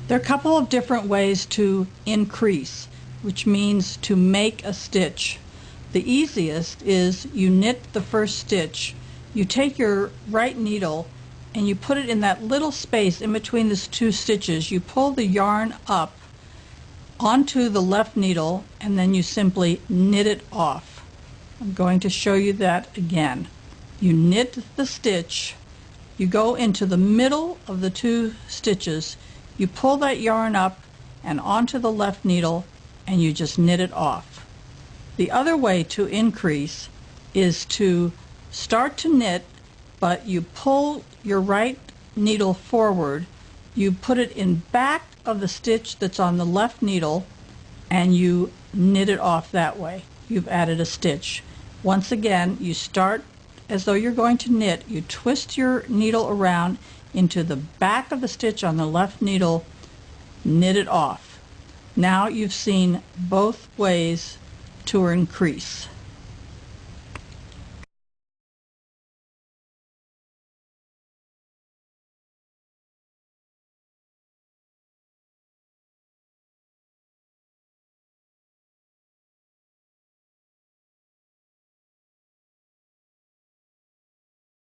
There are a couple of different ways to increase, which means to make a stitch. The easiest is you knit the first stitch. You take your right needle and you put it in that little space in between these two stitches. You pull the yarn up onto the left needle and then you simply knit it off. I'm going to show you that again. You knit the stitch, you go into the middle of the two stitches, you pull that yarn up and onto the left needle and you just knit it off. The other way to increase is to start to knit, but you pull your right needle forward, you put it in back of the stitch that's on the left needle and you knit it off that way. You've added a stitch. Once again, you start as though you're going to knit, you twist your needle around into the back of the stitch on the left needle, knit it off. Now you've seen both ways to increase.